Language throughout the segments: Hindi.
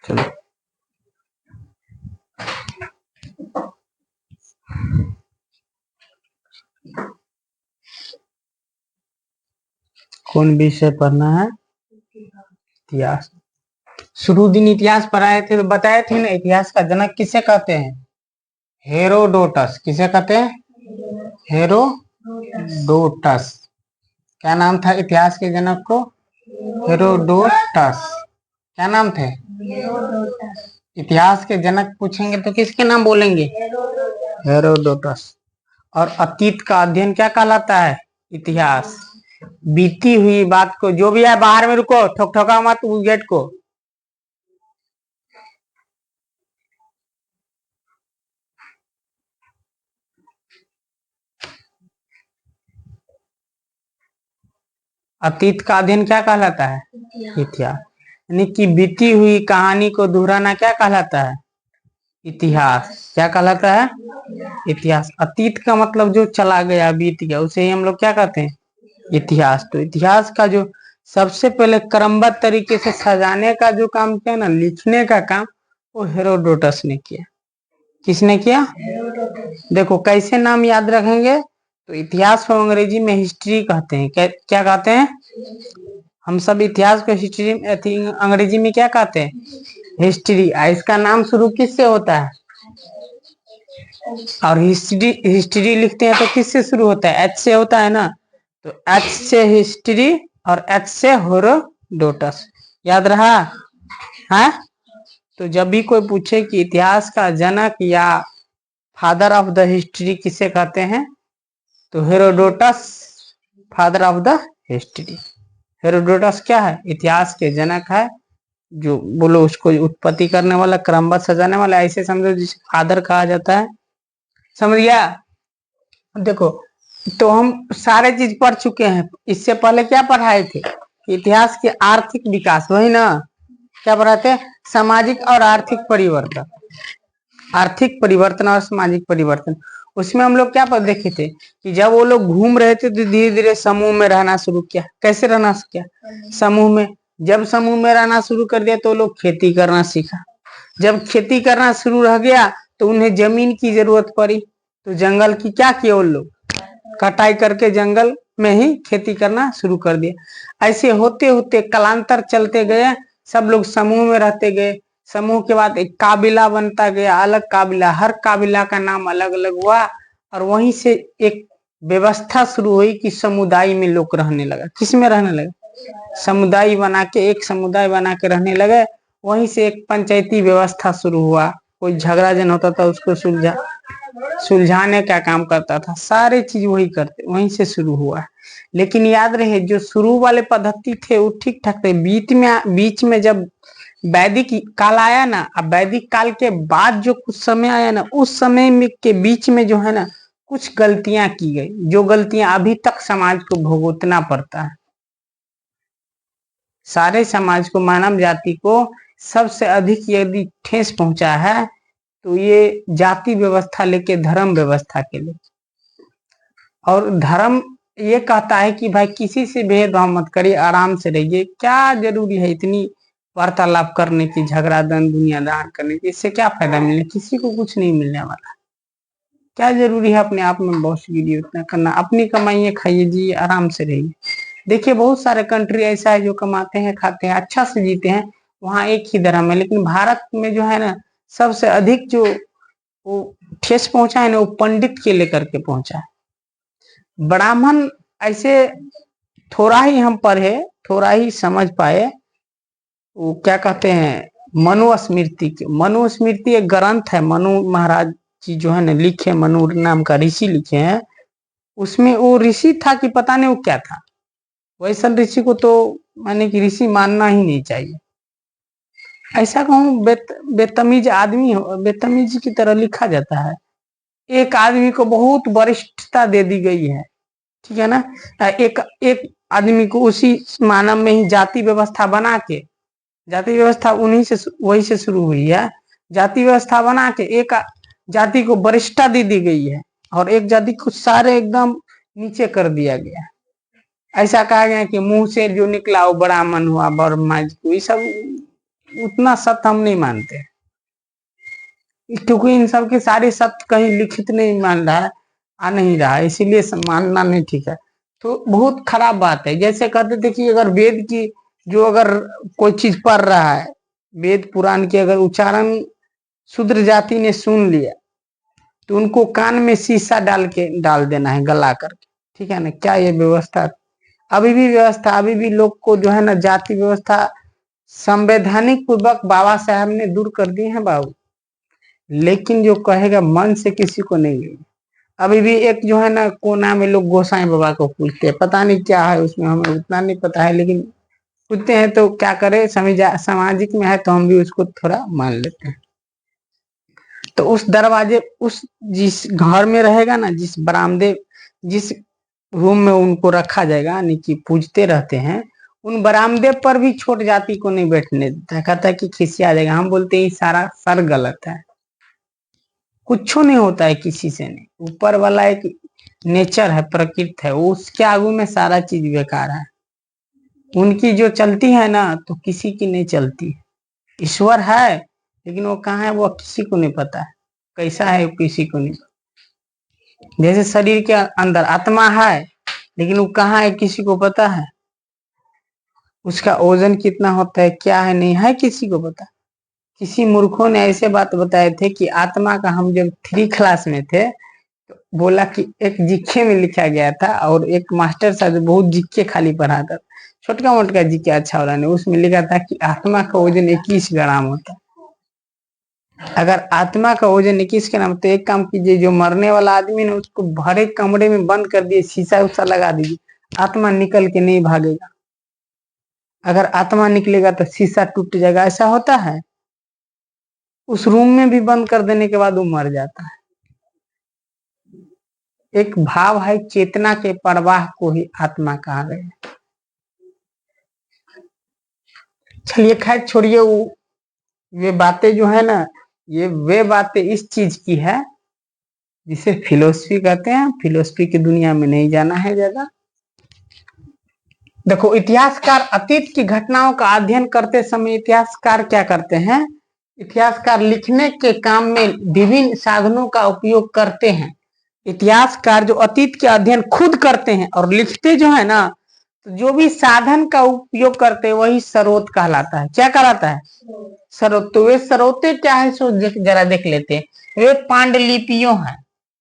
चलो कौन विषय पढ़ना है? इतिहास। शुरू दिन इतिहास पढ़ाए थे तो बताए थे ना, इतिहास का जनक किसे कहते हैं? हेरोडोटस। किसे कहते हैं? हेरोडोटस। क्या नाम था इतिहास के जनक को? हेरोडोटस। क्या नाम थे? इतिहास के जनक पूछेंगे तो किसके नाम बोलेंगे? हेरोडोटस। और अतीत का अध्ययन क्या कहलाता है? इतिहास। बीती हुई बात को, जो भी है बाहर में रुको, ठोक ठोका मत गेट को। अतीत का अध्ययन क्या कहलाता है? इतिहास। यानी कि बीती हुई कहानी को दोहराना क्या कहलाता है? इतिहास। क्या कहलाता है? इतिहास। अतीत का मतलब जो चला गया, बीत गया, उसे ही हम लोग क्या कहते हैं? इतिहास। तो इतिहास का जो सबसे पहले क्रमबद्ध तरीके से सजाने का जो काम किया ना, लिखने का काम, वो हेरोडोटस ने किया। किसने किया? देखो कैसे नाम याद रखेंगे, तो इतिहास को अंग्रेजी में हिस्ट्री कहते हैं। क्या कहते हैं? हम सब इतिहास को हिस्ट्री, अंग्रेजी में क्या कहते हैं? हिस्ट्री। इसका नाम शुरू किससे होता है? और हिस्ट्री लिखते हैं तो किससे शुरू होता है? एच से होता है ना। तो एच से हिस्ट्री और एच से हेरोडोटस। याद रहा? है? तो जब भी कोई पूछे कि इतिहास का जनक या फादर ऑफ द हिस्ट्री किसे कहते हैं, तो Herodotus father of the history. Herodotus क्या है? इतिहास के जनक है। जो बोलो उसको उत्पत्ति करने वाला, क्रमबद्ध सजाने वाला, ऐसे समझो जिसे फादर कहा जाता है। समझ गया? देखो, तो हम सारे चीज पढ़ चुके हैं। इससे पहले क्या पढ़ाए थे? इतिहास के आर्थिक विकास, वही ना? क्या पढ़ाते हैं? सामाजिक और आर्थिक परिवर्तन। आर्थिक परिवर्तन और सामाजिक परिवर्तन। उसमें हम लोग क्या देखे थे कि जब वो लोग घूम रहे थे तो धीरे धीरे समूह में रहना शुरू किया। कैसे रहना किया? समूह में। जब समूह में रहना शुरू कर दिया तो लोग खेती करना सीखा। जब खेती करना शुरू रह गया तो उन्हें जमीन की जरूरत पड़ी, तो जंगल की क्या किया वो लोग? कटाई करके जंगल में ही खेती करना शुरू कर दिया। ऐसे होते होते कालांतर चलते गए, सब लोग समूह में रहते गए। समूह के बाद एक काबिला बनता गया, अलग काबिला, हर काबिला का नाम अलग अलग हुआ, और वहीं से एक व्यवस्था शुरू हुई कि समुदाय में लोग रहने लगा। किस में रहने लगे? समुदाय बना के, एक समुदाय बना के रहने लगे। वहीं से एक पंचायती व्यवस्था शुरू हुआ। कोई झगड़ा जन होता था उसको सुलझाने का काम करता था। सारे चीज वही करते, वहीं से शुरू हुआ। लेकिन याद रहे, जो शुरू वाले पद्धति थे वो ठीक ठाक थे। बीच में जब वैदिक काल आया ना, अब वैदिक काल के बाद जो कुछ समय आया ना, उस समय में के बीच में जो है ना, कुछ गलतियां की गई, जो गलतियां अभी तक समाज को भुगतना पड़ता है। सारे समाज को, मानव जाति को सबसे अधिक यदि ठेस पहुंचा है तो ये जाति व्यवस्था लेके धर्म व्यवस्था के लिए। और धर्म ये कहता है कि भाई किसी से भेदभाव मत करिए, आराम से रहिए। क्या जरूरी है इतनी वार्तालाप करने की, झगड़ा दन दुनियादार करने की? इससे क्या फायदा मिलने? किसी को कुछ नहीं मिलने वाला। क्या जरूरी है अपने आप में बॉसगिरी उतना करना? अपनी कमाइए, खाइए, जी आराम से रहिए। देखिए बहुत सारे कंट्री ऐसा है जो कमाते हैं, खाते हैं, अच्छा से जीते हैं, वहां एक ही धर्म है। लेकिन भारत में जो है ना, सबसे अधिक जो वो ठेस पहुंचा है ना, वो पंडित के लेकर के पहुंचा है। ब्राह्मण ऐसे थोड़ा ही हम पढ़े, थोड़ा ही समझ पाए। वो क्या कहते हैं, मनुस्मृति एक ग्रंथ है, मनु महाराज जी जो है ना लिखे, मनु नाम का ऋषि लिखे हैं। उसमें वो ऋषि था कि पता नहीं वो क्या था। वैसा ऋषि को तो माने कि ऋषि मानना ही नहीं चाहिए। ऐसा कहूँ बेतमीज आदमी हो, बेतमीज की तरह लिखा जाता है। एक आदमी को बहुत वरिष्ठता दे दी गई है, ठीक है ना। एक एक आदमी को उसी मानव में ही जाति व्यवस्था बना के, जाति व्यवस्था उन्हीं से, वही से शुरू हुई है। जाति व्यवस्था बना के एक जाति को वरिष्ठता दे दी गई है, और एक जाति को सारे एकदम नीचे कर दिया गया। ऐसा कहा गया कि मुंह से जो निकला वो ब्राह्मण हुआ, ब्रह्मा जी को। ये सब उतना सत्य हम नहीं मानते, क्योंकि इन सब के सारे सत्य कहीं लिखित नहीं मान रहा है, आ नहीं रहा है, इसीलिए मानना नहीं ठीक है। तो बहुत खराब बात है। जैसे कहते थे कि अगर वेद की जो अगर कोई चीज पढ़ रहा है, वेद पुराण के अगर उच्चारण शूद्र जाति ने सुन लिया तो उनको कान में शीशा डाल देना है गला करके, ठीक है ना। क्या ये व्यवस्था अभी भी व्यवस्था, अभी भी लोग को जो है ना जाति व्यवस्था संवैधानिक पूर्वक बाबा साहब ने दूर कर दी है बाबू, लेकिन जो कहेगा मन से किसी को नहीं लेगा। अभी भी एक जो है ना कोना में लोग गोसाई बाबा को पूछते हैं, पता नहीं क्या है उसमें, हमें उतना नहीं पता है, लेकिन पूछते हैं तो क्या करे, सामाजिक में है तो हम भी उसको थोड़ा मान लेते हैं। तो उस दरवाजे, उस जिस घर में रहेगा ना, जिस बरामदे, जिस रूम में उनको रखा जाएगा, यानी कि पूजते रहते हैं, उन बरामदे पर भी छोट जाति को नहीं बैठने देता है। कहता है कि खिसिया जाएगा। हम बोलते हैं सारा सर गलत है, कुछ नहीं होता है किसी से नहीं। ऊपर वाला एक नेचर है, प्रकृति है, उसके आगू में सारा चीज बेकार है। उनकी जो चलती है ना तो किसी की नहीं चलती। ईश्वर है लेकिन वो कहाँ है वो किसी को नहीं पता है, कैसा है किसी को नहीं। जैसे शरीर के अंदर आत्मा है लेकिन वो कहाँ है किसी को पता है, उसका ओजन कितना होता है, क्या है, नहीं है किसी को पता। किसी मूर्खों ने ऐसे बात बताए थे कि आत्मा का, हम जब 3 क्लास में थे तो बोला कि एक जिक्के में लिखा गया था, और एक मास्टर साहब बहुत जिक्के खाली पढ़ाता, छोटका मोटका जिक्के अच्छा वाला नहीं, उसमें लिखा था कि आत्मा का वजन 21 ग्राम होता है। अगर आत्मा का वजन 21 ग्राम, तो एक काम कीजिए, जो मरने वाला आदमी ना उसको भरे कमरे में बंद कर दिए, शीशा उसा लगा दीजिए, आत्मा निकल के नहीं भागेगा। अगर आत्मा निकलेगा तो शीशा टूट जाएगा, ऐसा होता है। उस रूम में भी बंद कर देने के बाद वो मर जाता है। एक भाव है चेतना के प्रवाह को ही आत्मा कहा गया। चलिए खैर छोड़िए, वे बातें जो है ना, ये वे बातें इस चीज की है जिसे फिलोसफी कहते हैं। फिलोसफी की दुनिया में नहीं जाना है ज्यादा। देखो, इतिहासकार अतीत की घटनाओं का अध्ययन करते समय इतिहासकार क्या करते हैं, इतिहासकार लिखने के काम में विभिन्न साधनों का उपयोग करते हैं। इतिहासकार जो अतीत के अध्ययन खुद करते हैं और लिखते जो है ना, तो जो भी साधन का उपयोग करते हैं वही स्रोत कहलाता है। क्या कहलाता है? स्रोत। तो वे स्रोते क्या है सो जरा देख लेते हैं। वे पांडुलिपियों है,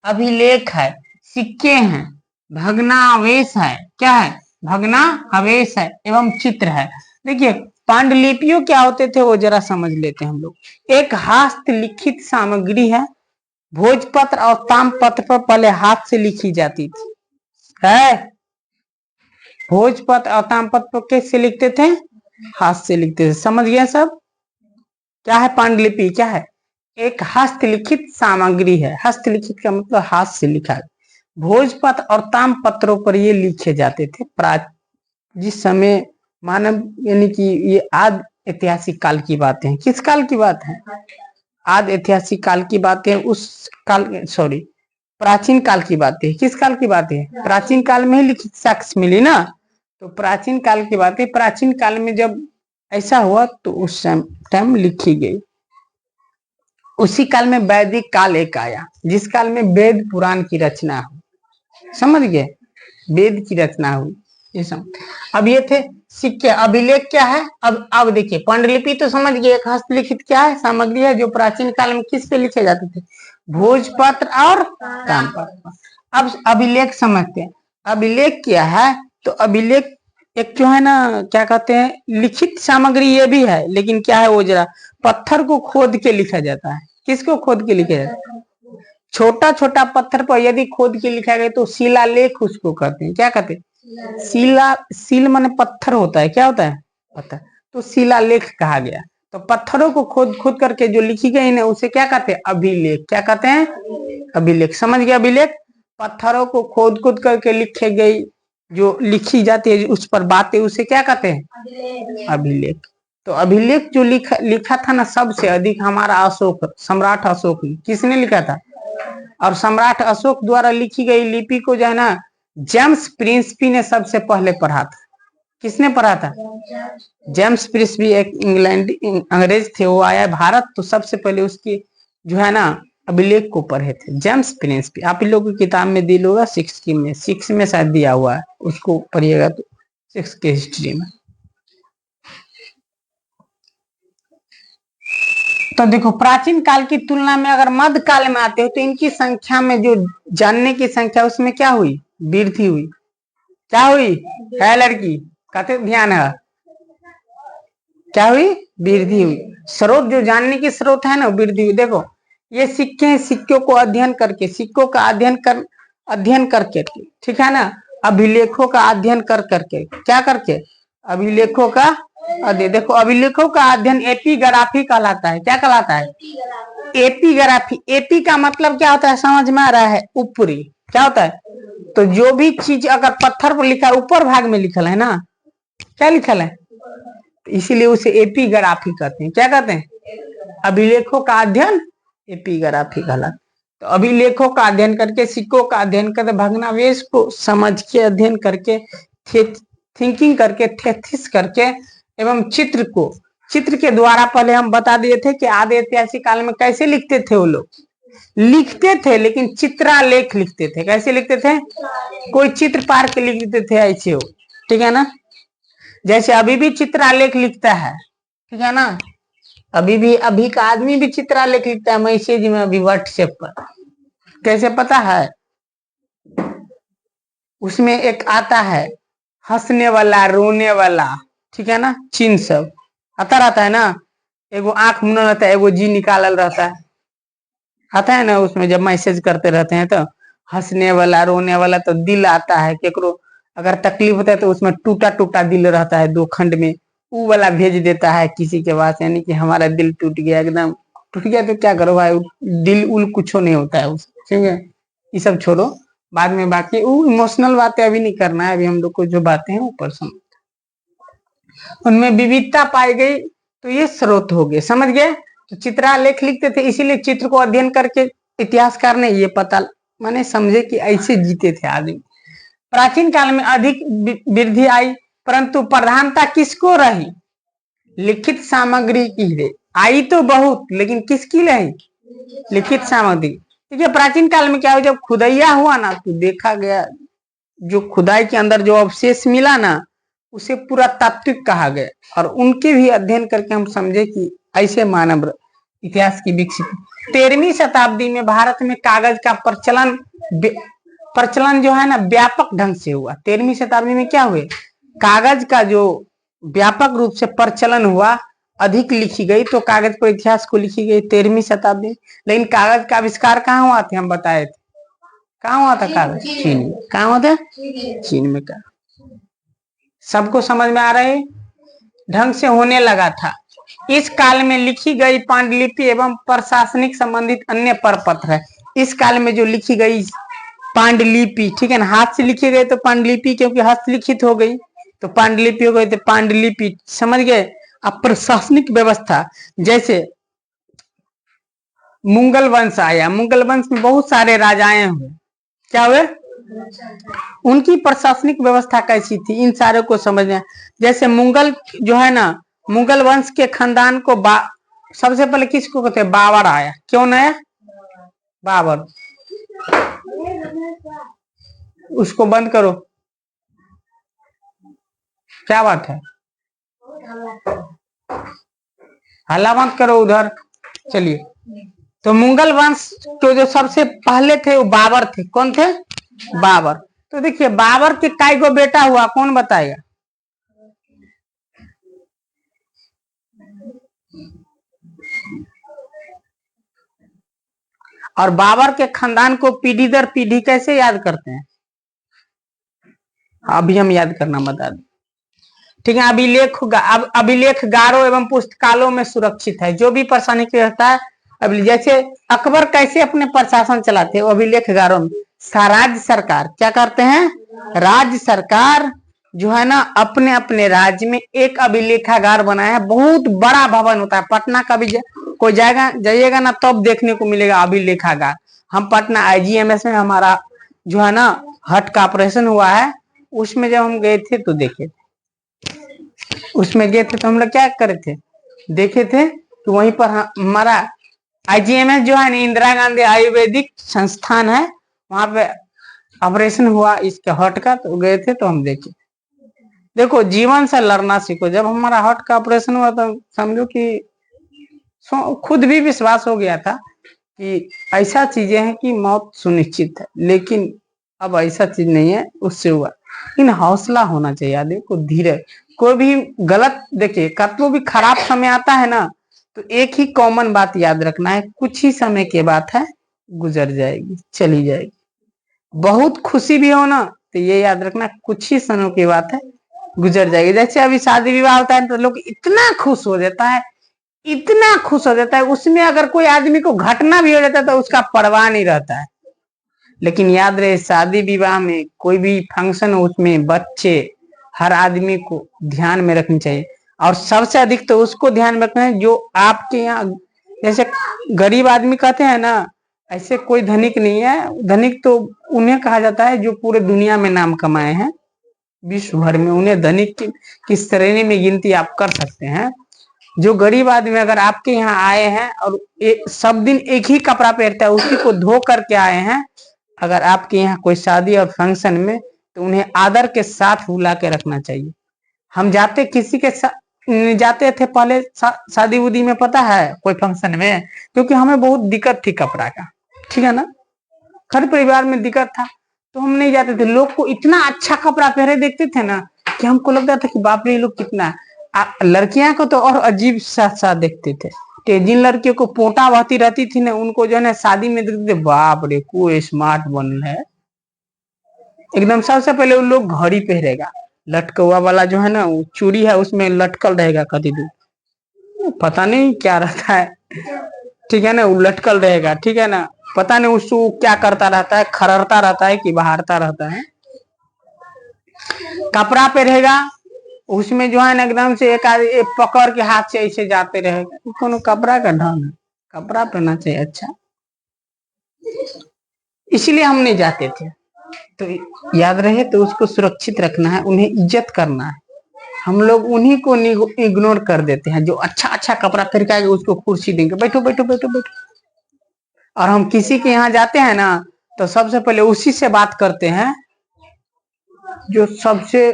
अभिलेख है, सिक्के हैं, भग्नावशेष है, क्या है? भग्नावशेष है एवं चित्र है। देखिए पांडुलिपियों क्या होते थे वो जरा समझ लेते हैं हम लोग। एक हस्तलिखित सामग्री है। भोजपत्र और ताम्रपत्र पर पहले हाथ से लिखी जाती थी, है। भोजपत्र और ताम्रपत्र पर कैसे लिखते थे? हाथ से लिखते थे। समझ गए सब? क्या है पांडुलिपि? क्या है? एक हस्तलिखित सामग्री है। हस्तलिखित का मतलब हाथ से लिखा। भोजपत्र और ताम्रपत्रों पर ये लिखे जाते थे। जिस समय मानव, यानी कि ये आद ऐतिहासिक काल की बातें हैं। किस काल की बात है? आद ऐतिहासिक काल की बातें। उस काल, सॉरी, प्राचीन काल की बातें। किस काल की बातें है? प्राचीन काल में ही लिखित साक्ष्य मिली ना, तो प्राचीन काल की बातें। प्राचीन काल में जब ऐसा हुआ तो उस टाइम लिखी गई। उसी काल में वैदिक काल एक आया, जिस काल में वेद पुराण की रचना हुई। समझ गए? वेद की रचना हुई, ये समझ। अब ये थे सिक्के। अभिलेख क्या है? अब देखिए, पांडुलिपि तो समझ गए, एक हस्तलिखित क्या है? सामग्री है जो प्राचीन काल में किस पे लिखे जाते थे? भोजपत्र और ताम्रपत्र। अब अभिलेख समझते हैं। अभिलेख क्या है? तो अभिलेख एक जो है ना, क्या कहते हैं, लिखित सामग्री ये भी है, लेकिन क्या है वो जरा पत्थर को खोद के लिखा जाता है। किसको खोद के लिखा जाता है? छोटा छोटा पत्थर पर यदि खोद के लिखा गया तो शिलालेख उसको कहते हैं। क्या कहते हैं? सील माने पत्थर होता है। क्या होता है? पत्थर। तो शिलालेख कहा गया। तो पत्थरों को खोद खोद करके जो लिखी गई ना, उसे क्या कहते हैं? अभिलेख। क्या कहते हैं? अभिलेख। समझ गया? अभिलेख पत्थरों को खोद खोद करके लिखे गई, जो लिखी जाती है उस पर बातें, उसे क्या कहते हैं? अभिलेख। तो अभिलेख जो लिखा था ना, सबसे अधिक हमारा अशोक, सम्राट अशोक ने। किसने लिखा था? और सम्राट अशोक द्वारा लिखी गई लिपि को जो है ना, जेम्स प्रिंसपी ने सबसे पहले पढ़ा था। किसने पढ़ा था? जेम्स प्रिस्बी एक इंग्लैंड अंग्रेज थे, वो आया भारत तो सबसे पहले उसकी जो है ना अभिलेख को पढ़े थे। जेम्स प्रिंसबी आप इन लोगों की किताब में दिल होगा, सिक्स में शायद दिया हुआ है, उसको पढ़िएगा तो 6 के हिस्ट्री में। तो देखो प्राचीन काल की तुलना में अगर मध्य काल में आते हो तो इनकी संख्या में जो जानने की संख्या उसमें क्या हुई? वृद्धि हुई। क्या हुई है लड़की? कहते ध्यान है, क्या हुई? वृद्धि हुई। स्रोत जो जानने की स्रोत है ना वृद्धि हुई। देखो ये सिक्के हैं, सिक्कों को अध्ययन करके, सिक्कों का अध्ययन करके, ठीक है ना, अभिलेखों का अध्ययन कर करके, क्या करके? अभिलेखों का अध्ययन। देखो अभिलेखों का अध्ययन एपिग्राफी कहलाता है। क्या कहलाता है? एपिग्राफी। एपी का मतलब क्या होता है समझ में आ रहा है? ऊपरी। क्या होता है? तो जो भी चीज अगर पत्थर पर लिखा है ऊपर भाग में लिखल है ना, क्या लिखल है, इसीलिए उसे एपिग्राफी कहते हैं। क्या कहते हैं? अभिलेखों का अध्ययन एपिग्राफी कहलाता। तो अभिलेखों का अध्ययन करके, सिक्कों का अध्ययन करके, भग्नावशेष को समझ के अध्ययन करके, थिंकिंग करके, थेसिस करके, एवं चित्र के द्वारा पहले हम बता दिए थे कि आदि ऐतिहासिक काल में कैसे लिखते थे वो लोग। लिखते थे लेकिन चित्रालेख लिखते थे। कैसे लिखते थे? कोई चित्र पार के लिख देते थे ऐसे हो, ठीक है ना। जैसे अभी भी चित्रालेख लिखता है, ठीक है ना, अभी का आदमी भी चित्रालेख लिखता है मैसेज में, अभी व्हाट्सएप पर। कैसे पता है? उसमें एक आता है हंसने वाला, रोने वाला, ठीक है ना, चिन्ह सब आता रहता है ना। एगो आंख मुनल रहता है, एगो जी निकालल रहता है, आता है ना उसमें। जब मैसेज करते रहते हैं तो हंसने वाला, रोने वाला, तो दिल आता है। केकरो अगर तकलीफ होता है तो उसमें टूटा टूटा दिल रहता है 2 खंड में, वो वाला भेज देता है किसी के पास, यानी कि हमारा दिल टूट गया, एकदम टूट गया। तो क्या करो भाई, दिल उल कुछ नहीं होता है उससे, ठीक है। ये सब छोड़ो, बाद में बाकी वो इमोशनल बातें अभी नहीं करना है। अभी हम लोग को जो बातें हैं ऊपर समझ, उनमें विविधता पाई गई तो ये स्रोत हो गए, समझ गए। तो चित्रालेख लिखते थे, इसीलिए चित्र को अध्ययन करके इतिहासकार ने ये पता माने समझे कि ऐसे जीते थे आदमी। प्राचीन काल में अधिक वृद्धि आई, परंतु प्रधानता किसको रही? लिखित सामग्री की रे आई तो बहुत, लेकिन किसकी रही? लिखित सामग्री। ठीक है, प्राचीन काल में क्या हुआ, जब खुदैया हुआ ना तो देखा गया जो खुदाई के अंदर जो अवशेष मिला ना उसे पूरा तात्विक कहा गया, और उनके भी अध्ययन करके हम समझे कि ऐसे मानव इतिहास की विकसित। 13वीं शताब्दी में भारत में कागज का प्रचलन जो है ना व्यापक ढंग से हुआ। 13वीं शताब्दी में क्या हुए? कागज का जो व्यापक रूप से प्रचलन हुआ, अधिक लिखी गई, तो कागज पर इतिहास को लिखी गई 13वीं शताब्दी। लेकिन कागज का आविष्कार कहाँ हुआ थे? हम बताए थे कहाँ हुआ था कागज? चीन में। कहाँ हुआ था? चीन में। का सबको समझ में आ रहा है? ढंग से होने लगा था। इस काल में लिखी गई पांडुलिपि एवं प्रशासनिक संबंधित अन्य परपत्र है। इस काल में जो लिखी गई पांडुलिपि, ठीक है ना, हाथ से लिखी गई तो पांडुलिपि, क्योंकि हस्तलिखित हो गई तो पांडुलिपि हो गई, तो पांडुलिपि, समझ गए। अब प्रशासनिक व्यवस्था, जैसे मुगल वंश आया, मुगल वंश में बहुत सारे राजाएं हुए, क्या हुए? उनकी प्रशासनिक व्यवस्था कैसी थी, इन सारे को समझना। जैसे मुगल जो है ना, मुगल वंश के खानदान को सबसे पहले किसको कहते हैं? बाबर आया। क्यों आया? बाबर। उसको बंद करो, क्या बात है, हल्ला मत करो उधर। चलिए, तो मुगल वंश के जो सबसे पहले थे वो बाबर थे। कौन थे? बाबर। तो देखिए बाबर के कई गो बेटा हुआ, कौन बताएगा? और बाबर के खानदान को पीढ़ी दर पीढ़ी कैसे याद करते हैं? अभी हम याद करना बता दें, ठीक है। अभिलेखगारों एवं पुस्तकालयों में सुरक्षित है। जो भी प्रशासनिक व्यवस्था है, अब जैसे अकबर कैसे अपने प्रशासन चलाते हैं, वो अभिलेखगारों में। राज्य सरकार क्या करते हैं? राज्य सरकार जो है ना अपने अपने राज्य में एक अभिलेखागार बनाया है। बहुत बड़ा भवन होता है। पटना का भी कोई जाइएगा ना तब देखने को मिलेगा अभिलेखागार। हम पटना आईजीएमएस में हमारा जो है ना हट का ऑपरेशन हुआ है, उसमें जब हम गए थे तो देखे थे, उसमें गए थे तो हम लोग क्या करे थे, देखे थे कि वहीं पर हमारा IGMS जो है ना, इंदिरा गांधी आयुर्वेदिक संस्थान है, वहां पे ऑपरेशन हुआ इसके हार्ट का, तो गए थे तो हम देखे। देखो जीवन से लड़ना सीखो। जब हमारा हार्ट का ऑपरेशन हुआ तो समझो कि खुद भी विश्वास हो गया था कि ऐसा चीजें हैं कि मौत सुनिश्चित है, लेकिन अब ऐसा चीज नहीं है, उससे हुआ। इन हौसला होना चाहिए आदमी को, धीरे। कोई भी गलत, देखिए कभी भी खराब समय आता है ना, तो एक ही कॉमन बात याद रखना है, कुछ ही समय की बात है, गुजर जाएगी, चली जाएगी। बहुत खुशी भी हो ना, तो ये याद रखना कुछ ही समय की बात है, गुजर जाएगी। जैसे अभी शादी विवाह होता है तो लोग इतना खुश हो जाता है, इतना खुश हो जाता है, उसमें अगर कोई आदमी को घटना भी हो जाता है तो उसका परवाह नहीं रहता है। लेकिन याद रहे, शादी विवाह में कोई भी फंक्शन हो, उसमें बच्चे, हर आदमी को ध्यान में रखनी चाहिए। और सबसे अधिक तो उसको ध्यान में रखना है जो आपके यहाँ, जैसे गरीब आदमी कहते हैं ना, ऐसे कोई धनिक नहीं है। धनिक तो उन्हें कहा जाता है जो पूरे दुनिया में नाम कमाए हैं, विश्व भर में, उन्हें धनिक की श्रेणी में गिनती आप कर सकते हैं। जो गरीब आदमी अगर आपके यहाँ आए हैं और सब दिन एक ही कपड़ा पहनता है, उसी को धो करके आए हैं, अगर आपके यहाँ कोई शादी और फंक्शन में, तो उन्हें आदर के साथ बुला के रखना चाहिए। हम जाते किसी के जाते थे पहले शादी उदी में, पता है, कोई फंक्शन में, क्योंकि हमें बहुत दिक्कत थी कपड़ा का, ठीक है ना, घर परिवार में दिक्कत था, तो हम नहीं जाते थे। लोग को इतना अच्छा कपड़ा पहने देखते थे ना कि हमको लगता था कि बाप रे ये लोग कितना। लड़कियां को तो और अजीब सा देखते थे। तो जिन लड़कियों को पोटा बहती रहती थी ना, उनको जो है ना शादी में देखते थे, बाप रे कोई स्मार्ट बन है एकदम। सबसे पहले उन लोग घड़ी पहनेगा, लटकवा वाला जो है ना, वो चूड़ी है उसमें लटकल रहेगा कभी भी, पता नहीं क्या रहता है, ठीक है ना, वो लटकल रहेगा, ठीक है ना, पता नहीं उसको क्या करता रहता है, खररता रहता है कि बहारता रहता है। कपड़ा पे रहेगा, उसमें जो है ना एकदम से एक पकड़ के हाथ से ऐसे जाते रहेगा, कोनो कपड़ा का ढंग है, कपड़ा पहनना चाहिए अच्छा। इसलिए हम नहीं जाते थे। तो याद रहे, तो उसको सुरक्षित रखना है, उन्हें इज्जत करना है। हम लोग उन्हीं को इग्नोर कर देते हैं जो अच्छा अच्छा कपड़ा पहन के उसको कुर्सी देंगे, बैठो बैठो बैठो बैठो। और हम किसी के यहाँ जाते हैं ना, तो सबसे पहले उसी से बात करते हैं जो सबसे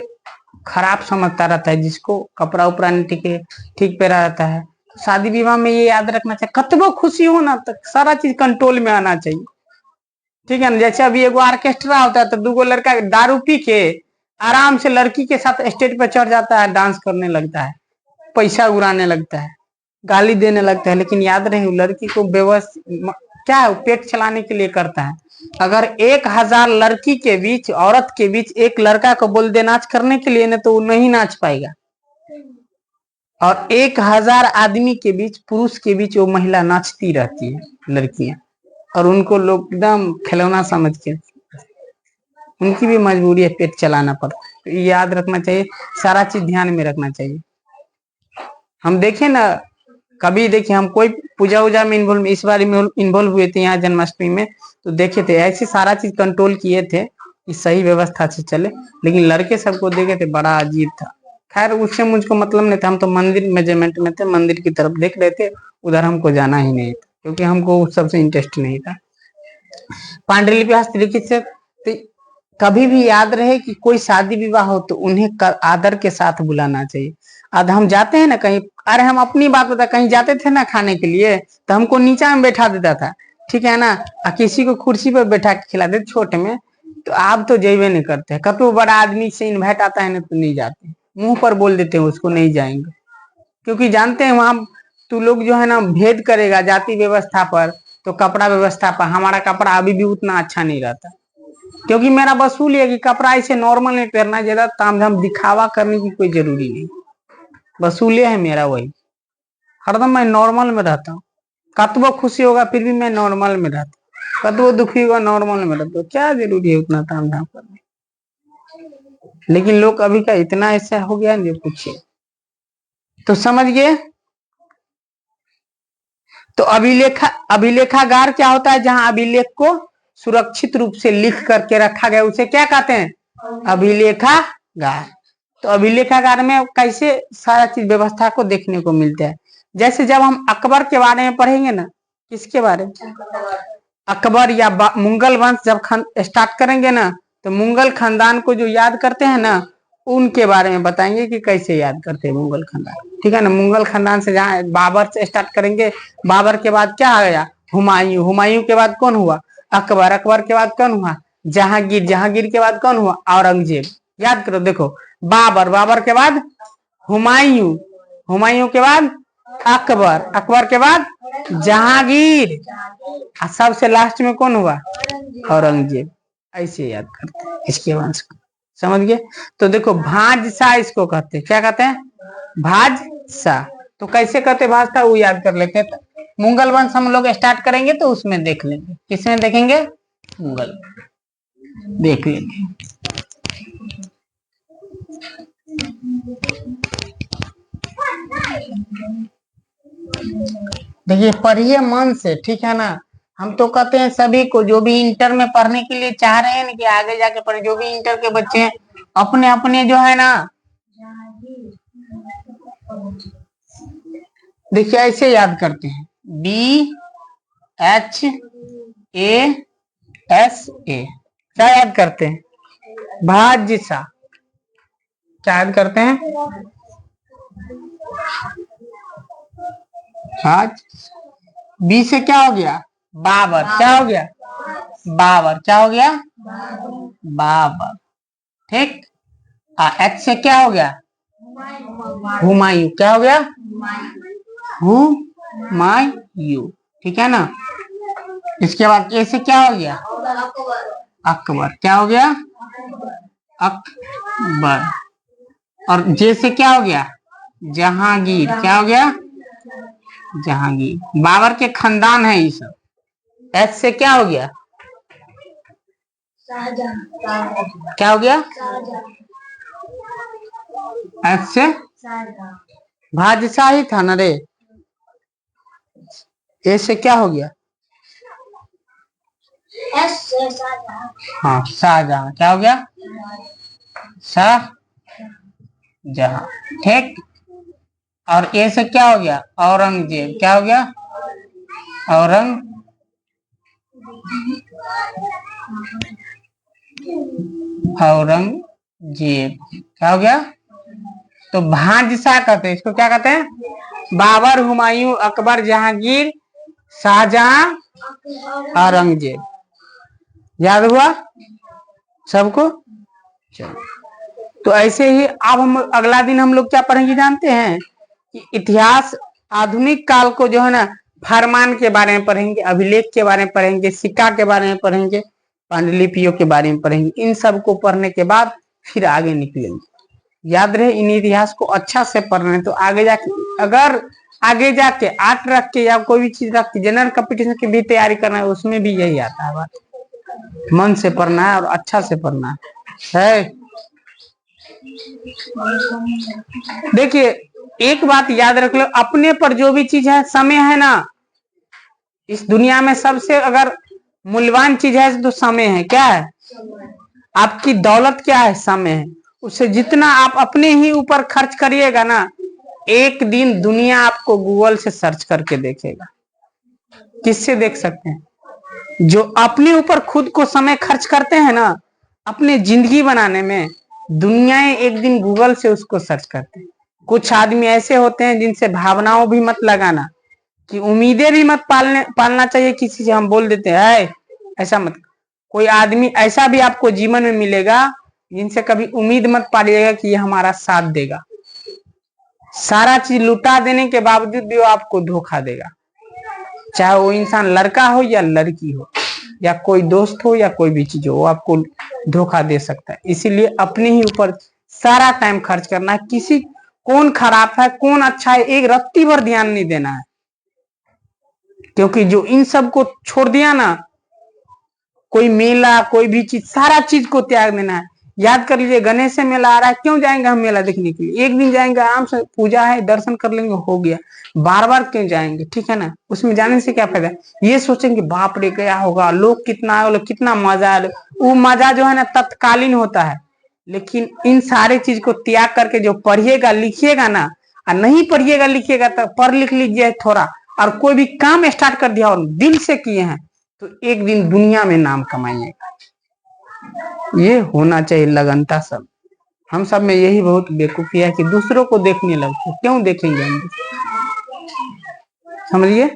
खराब समझता रहता है, जिसको कपड़ा उपड़ा नहीं ठीक पहना रहता है। शादी विवाह में ये याद रखना चाहिए, कतबो खुशी हो ना, तो सारा चीज कंट्रोल में आना चाहिए, ठीक है ना। जैसे अभी एगो ऑर्केस्ट्रा होता है, तो दूगो लड़का दारू पी के आराम से लड़की के साथ स्टेज पर चढ़ जाता है, डांस करने लगता है, पैसा उड़ाने लगता है, गाली देने लगता है। लेकिन याद रहे, लड़की को व्यवस्थित क्या है, पेट चलाने के लिए करता है। अगर 1000 लड़की के बीच, औरत के बीच एक लड़का को बोल दे नाच करने के लिए ना, तो वो नहीं नाच पाएगा। और 1000 आदमी के बीच, पुरुष के बीच वो महिला नाचती रहती है, लड़कियां, और उनको लोग एकदम खिलौना समझ के, उनकी भी मजबूरी है, पेट चलाना पड़ता है। तो याद रखना चाहिए, सारा चीज ध्यान में रखना चाहिए। हम देखे ना, कभी देखिए हम कोई पूजा वूजा में इन्वॉल्व, इस बार में इन्वॉल्व हुए थे यहाँ जन्माष्टमी में, तो देखे थे ऐसे सारा चीज कंट्रोल किए थे कि सही व्यवस्था से चले। लेकिन लड़के सबको देखे थे, बड़ा अजीब था। खैर उससे मुझको मतलब नहीं था, हम तो मंदिर मेजरमेंट में थे, मंदिर की तरफ देख रहे थे, उधर हमको जाना ही नहीं था, क्योंकि हमको उस सबसे इंटरेस्ट नहीं था। पांडुलिपि हस्तलिखित से तो कभी भी याद रहे कि कोई शादी विवाह हो तो उन्हें आदर के साथ बुलाना चाहिए। अब हम जाते हैं ना कहीं, अरे हम अपनी बात बता, कहीं जाते थे ना खाने के लिए, तो हमको नीचा में बैठा देता था, ठीक है ना, किसी को कुर्सी पर बैठा के खिला देते छोटे में। तो आप तो जेबे नहीं करते हैं, कभी बड़ा आदमी से इन्वाइट आता है ना, तो नहीं जाते, मुंह पर बोल देते हैं उसको नहीं जाएंगे, क्योंकि जानते हैं वहां तू लोग जो है ना भेद करेगा जाति व्यवस्था पर, तो कपड़ा व्यवस्था पर हमारा कपड़ा अभी भी उतना अच्छा नहीं रहता। क्योंकि मेरा वसूल है कि कपड़ा ऐसे नॉर्मल नहीं पहनना, ज्यादा तामझाम दिखावा करने की कोई जरूरी नहीं, वसूल है मेरा वही। हरदम मैं नॉर्मल में रहता हूँ, कतबो खुशी होगा फिर भी मैं नॉर्मल में रहता हूँ, कतबो दुखी होगा नॉर्मल में रहता हूँ, क्या जरूरी है उतना तामझाम करने। लेकिन लोग अभी का इतना ऐसा हो गया जो पूछिए। तो समझ गए। तो अभिलेखागार क्या होता है, जहां अभिलेख को सुरक्षित रूप से लिख करके रखा गया, उसे क्या कहते हैं, अभिलेखागार। तो अभिलेखागार में कैसे सारा चीज व्यवस्था को देखने को मिलता है। जैसे जब हम अकबर के बारे में पढ़ेंगे ना, किसके बारे में, अकबर या मुगल वंश जब स्टार्ट करेंगे ना, तो मुगल खानदान को जो याद करते हैं ना, उनके बारे में बताएंगे कि कैसे याद करते हैं मुगल खानदान। ठीक है ना, मुगल खानदान से जहाँ बाबर से स्टार्ट करेंगे, बाबर के बाद क्या आ गया, हुमायूं, हुमायूं के बाद कौन हुआ, अकबर, अकबर के बाद कौन हुआ, जहांगीर, जहांगीर के बाद कौन हुआ, औरंगजेब। याद करो, देखो, बाबर, बाबर के बाद हुमायूं, हुमायूं के बाद अकबर, अकबर के बाद जहांगीर, सबसे लास्ट में कौन हुआ, औरंगजेब। ऐसे याद करते हैं इसके वंश को, समझ गए। तो देखो, भाजसा इसको कहते हैं, क्या कहते हैं, भाजसा। तो कैसे कहते हैं भाजसा, वो याद कर लेते हैं। मुगल वंश हम लोग स्टार्ट करेंगे तो उसमें देख लेंगे, किसमें देखेंगे, मुगल देख लेंगे। देखिए, पढ़िए मन से, ठीक है ना। हम तो कहते हैं सभी को, जो भी इंटर में पढ़ने के लिए चाह रहे हैं ना कि आगे जाके पढ़े, जो भी इंटर के बच्चे हैं, अपने अपने जो है ना, देखिए ऐसे याद करते हैं, BHASA, क्या याद करते हैं, भाजसा। क्या याद करते हैं, भाज। बी से क्या हो गया, बाबर, क्या हो गया, बाबर, क्या हो गया, बाबर, ठीक। एच से क्या हो गया, हुमायूं, क्या हो गया, हुमायूं, ठीक है ना। इसके बाद ए से क्या हो गया, अकबर, क्या हो गया, अकबर। और जे से क्या हो गया, जहांगीर, क्या हो गया, जहांगीर। बाबर के खानदान है ये सब। एच से क्या हो गया, क्या हो गया, एच से भाजशाही था ना रे। ए से क्या हो गया, हाँ, शाहजहां, क्या हो गया, शाहजहां, ठीक। और ए से क्या हो गया, औरंगजेब, क्या हो गया, औरंगजेब, क्या हो गया। तो भांजसा कहते हैं इसको, क्या कहते हैं, बाबर, हुमायूं, अकबर, जहांगीर, शाहजहां, औरंगजेब। याद हुआ सबको, चलो। तो ऐसे ही अब हम अगला दिन हम लोग क्या पढ़ेंगे जानते हैं, कि इतिहास आधुनिक काल को जो है ना, फरमान के बारे में पढ़ेंगे, अभिलेख के बारे में पढ़ेंगे, सिक्का के बारे में पढ़ेंगे, पांडुलिपियों के बारे में पढ़ेंगे। इन सब को पढ़ने के बाद फिर आगे निकलेंगे। याद रहे, इन इतिहास को अच्छा से पढ़ना, तो आगे जाके, अगर आगे जाके आर्ट रख के या कोई भी चीज रख के जनरल कंपटीशन की भी तैयारी करना है, उसमें भी यही आता है बात। मन से पढ़ना है और अच्छा से पढ़ना है। देखिए, एक बात याद रख लो, अपने पर जो भी चीज है, समय है ना, इस दुनिया में सबसे अगर मूल्यवान चीज है तो समय है। क्या है, आपकी दौलत क्या है, समय है। उससे जितना आप अपने ही ऊपर खर्च करिएगा ना, एक दिन दुनिया आपको गूगल से सर्च करके देखेगा। किससे देख सकते हैं, जो अपने ऊपर खुद को समय खर्च करते हैं ना, अपने जिंदगी बनाने में, दुनियाएं एक दिन गूगल से उसको सर्च करते हैं। कुछ आदमी ऐसे होते हैं जिनसे भावनाओं भी मत लगाना, कि उम्मीदें भी मत पालना चाहिए किसी से। हम बोल देते हैं ऐसा मत। कोई आदमी ऐसा भी आपको जीवन में मिलेगा जिनसे कभी उम्मीद मत पालिएगा कि ये हमारा साथ देगा। सारा चीज लुटा देने के बावजूद भी वो आपको धोखा देगा, चाहे वो इंसान लड़का हो या लड़की हो, या कोई दोस्त हो या कोई भी चीज हो, वो आपको धोखा दे सकता है। इसीलिए अपने ही ऊपर सारा टाइम खर्च करना है। किसी कौन खराब है कौन अच्छा है, एक रत्ती भर ध्यान नहीं देना है। क्योंकि जो इन सब को छोड़ दिया ना, कोई मेला कोई भी चीज, सारा चीज को त्याग देना है। याद कर लीजिए, गणेश से मेला आ रहा है, क्यों जाएंगे हम मेला देखने के लिए, एक दिन जाएंगे, आराम से पूजा है दर्शन कर लेंगे, हो गया। बार बार क्यों जाएंगे, ठीक है ना। उसमें जाने से क्या फायदा, ये सोचेंगे बाप रे क्या होगा, लोग कितना आए, लोग कितना मजा आए। वो मजा जो है ना तत्कालीन होता है, लेकिन इन सारे चीज को त्याग करके जो पढ़िएगा लिखिएगा ना, और नहीं पढ़िएगा लिखिएगा तो पढ़ लिख लीजिए थोड़ा, और कोई भी काम स्टार्ट कर दिया और दिल से किए हैं तो एक दिन दुनिया में नाम कमाइएगा। ये होना चाहिए लगनता सब। हम सब में यही बहुत बेवकूफी है कि दूसरों को देखने लगते, क्यों देखेंगे हम, समझिए।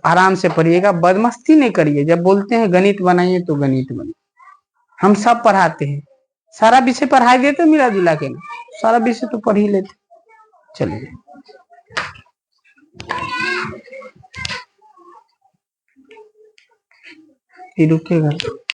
आराम से पढ़िएगा, बदमस्ती नहीं करिए। जब बोलते हैं गणित बनाइए तो गणित बनाइए, हम सब पढ़ाते हैं, सारा विषय पढ़ा देते मिला जुला के ना, सारा विषय तो पढ़ ही लेते। चलिए रुकेगा।